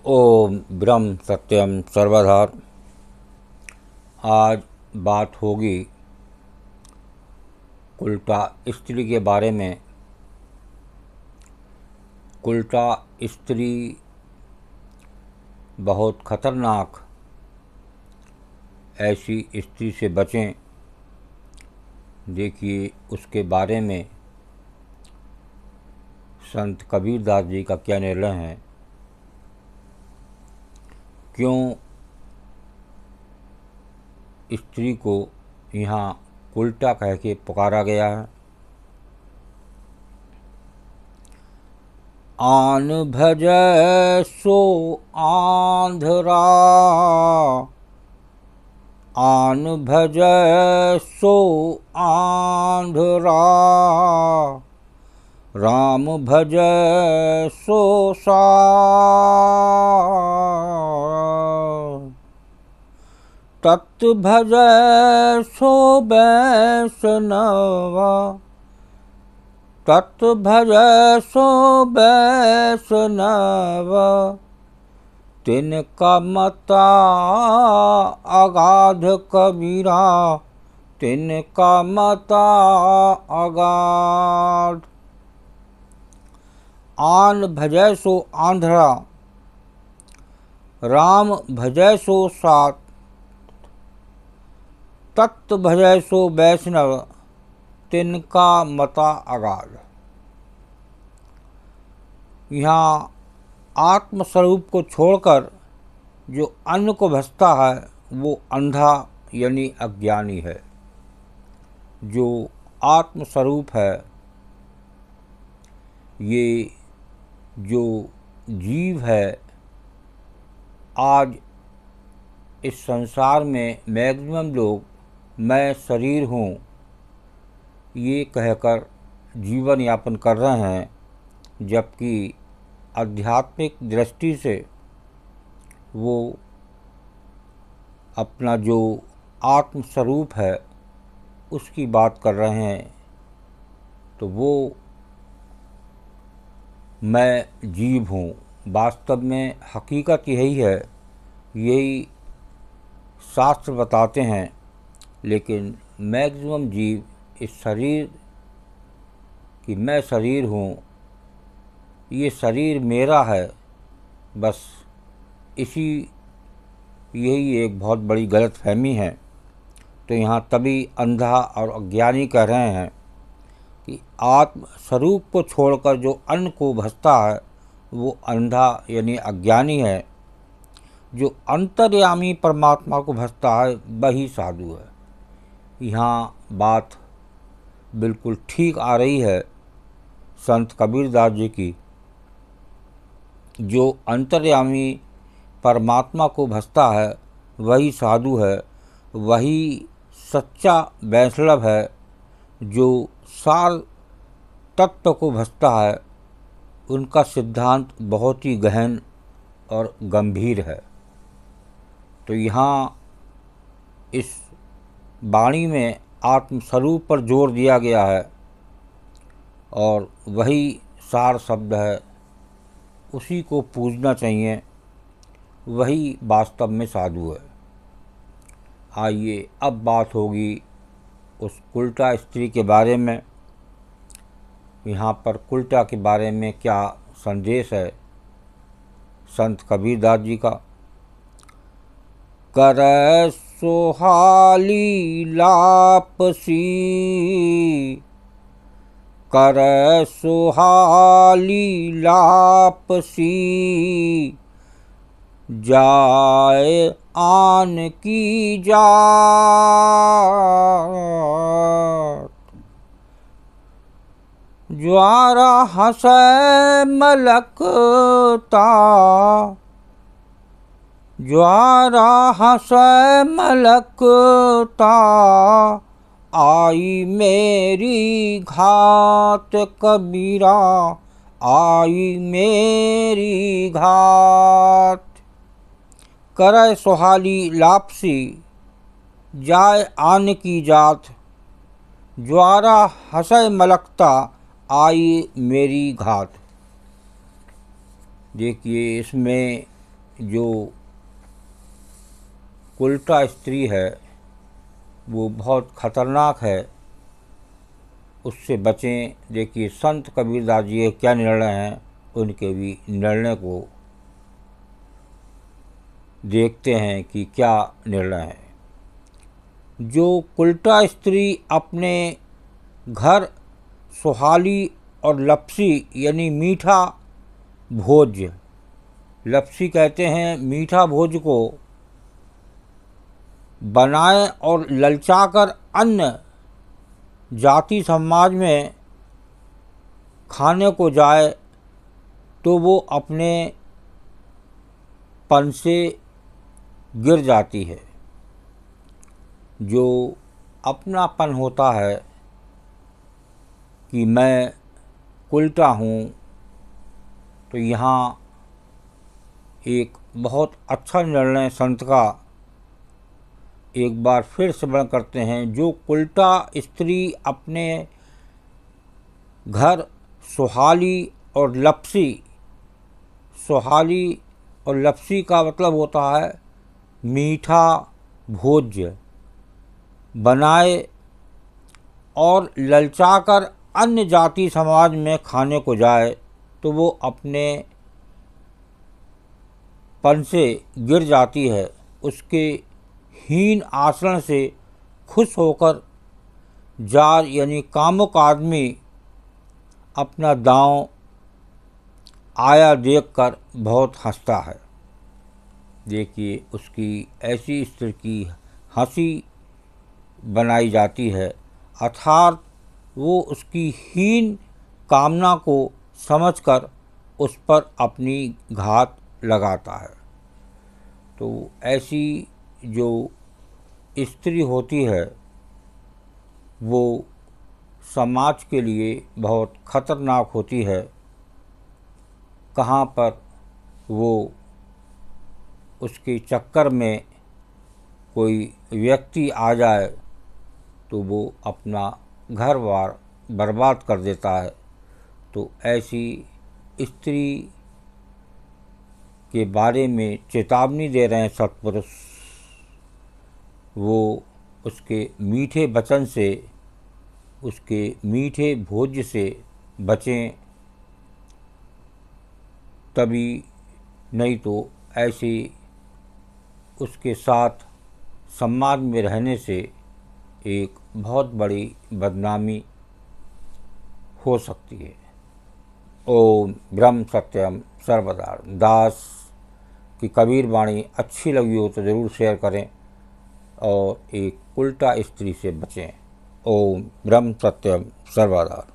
ओम ब्रह्म सत्यम सर्वधार। आज बात होगी उल्टा स्त्री के बारे में। उल्टा स्त्री बहुत खतरनाक, ऐसी स्त्री से बचें। देखिए उसके बारे में संत कबीरदास जी का क्या निर्णय है। क्यों स्त्री को यहाँ उल्टा कह के पुकारा गया है। आन भजै सो आंधरा, आन भजै सो आंधरा, राम भजै सो सार, तत् भजै सो वैष्णवा, तत् भजै सो वैष्णवा, तिनका मता अगाध कबीरा, तिनका मता अगाध। आन भजै सो आंधरा, राम भजै सो सात, तत् भजै सो वैष्णव, तिनका मता अगाध। यहाँ आत्मस्वरूप को छोड़कर जो अन्न को भजता है वो अंधा यानी अज्ञानी है। जो आत्मस्वरूप है, ये जो जीव है, आज इस संसार में मैक्सिमम लोग मैं शरीर हूँ ये कहकर जीवन यापन कर रहे हैं, जबकि आध्यात्मिक दृष्टि से वो अपना जो आत्मस्वरूप है उसकी बात कर रहे हैं। तो वो मैं जीव हूँ, वास्तव में हकीकत यही है, यही शास्त्र बताते हैं। लेकिन मैक्सिमम जीव इस शरीर कि मैं शरीर हूँ, ये शरीर मेरा है, बस इसी यही एक बहुत बड़ी गलतफहमी है। तो यहाँ तभी अंधा और अज्ञानी कह रहे हैं कि आत्म स्वरूप को छोड़कर जो अन्न को भजता है वो अंधा यानी अज्ञानी है। जो अंतर्यामी परमात्मा को भजता है वही साधु है। यहाँ बात बिल्कुल ठीक आ रही है संत कबीरदास जी की। जो अंतर्यामी परमात्मा को भजता है वही साधु है, वही सच्चा वैष्णव है। जो सार तत्व को भजता है उनका सिद्धांत बहुत ही गहन और गंभीर है। तो यहाँ इस वाणी में आत्मस्वरूप पर जोर दिया गया है और वही सार शब्द है, उसी को पूजना चाहिए, वही वास्तव में साधु है। आइए अब बात होगी उस उल्टा स्त्री के बारे में। यहाँ पर उल्टा के बारे में क्या संदेश है संत कबीरदास जी का। करੈ सुहाली लापसी, करै सुहाली लापसी, जाय आन की जात, ज्वारा हंसै मलकता, ज्वारा हंसै मलकता, आई मेरी घात कबीरा, आई मेरी घात। करै सुहाली लापसी, जाय आन की जात, ज्वारा हंसै मलकता, आई मेरी घात। देखिए इसमें जो उल्टा स्त्री है वो बहुत खतरनाक है, उससे बचें। देखिए संत कबीरदास जी के क्या निर्णय हैं, उनके भी निर्णय को देखते हैं कि क्या निर्णय है। जो उल्टा स्त्री अपने घर सुहाली और लपसी यानी मीठा भोज्य, लपसी कहते हैं मीठा भोज को, बनाए और ललचाकर अन्य जाति समाज में खाने को जाए तो वो अपने पन से गिर जाती है। जो अपनापन होता है कि मैं उल्टा हूँ, तो यहाँ एक बहुत अच्छा निर्णय संत का एक बार फिर स्मरण करते हैं। जो उल्टा स्त्री अपने घर सुहाली और लपसी, सुहाली और लपसी का मतलब होता है मीठा भोज्य, बनाए और ललचाकर अन्य जाति समाज में खाने को जाए तो वो अपने पन से गिर जाती है। उसके हीन आचरण से खुश होकर जार यानी कामुक आदमी अपना दांव आया देखकर बहुत हंसता है। देखिए उसकी ऐसी स्त्री की हंसी बनाई जाती है, अर्थात वो उसकी हीन कामना को समझकर उस पर अपनी घात लगाता है। तो ऐसी जो स्त्री होती है वो समाज के लिए बहुत खतरनाक होती है। कहाँ पर वो उसके चक्कर में कोई व्यक्ति आ जाए तो वो अपना घर बार बर्बाद कर देता है। तो ऐसी स्त्री के बारे में चेतावनी दे रहे हैं सत्पुरुष। वो उसके मीठे वचन से, उसके मीठे भोज्य से बचें, तभी नहीं तो ऐसे उसके साथ समाज में रहने से एक बहुत बड़ी बदनामी हो सकती है। ओम ब्रह्म सत्यम सर्वदा। दास की कबीर वाणी अच्छी लगी हो तो ज़रूर शेयर करें और एक उल्टा स्त्री से बचें। ओम ब्रह्म सत्यम सर्वदा।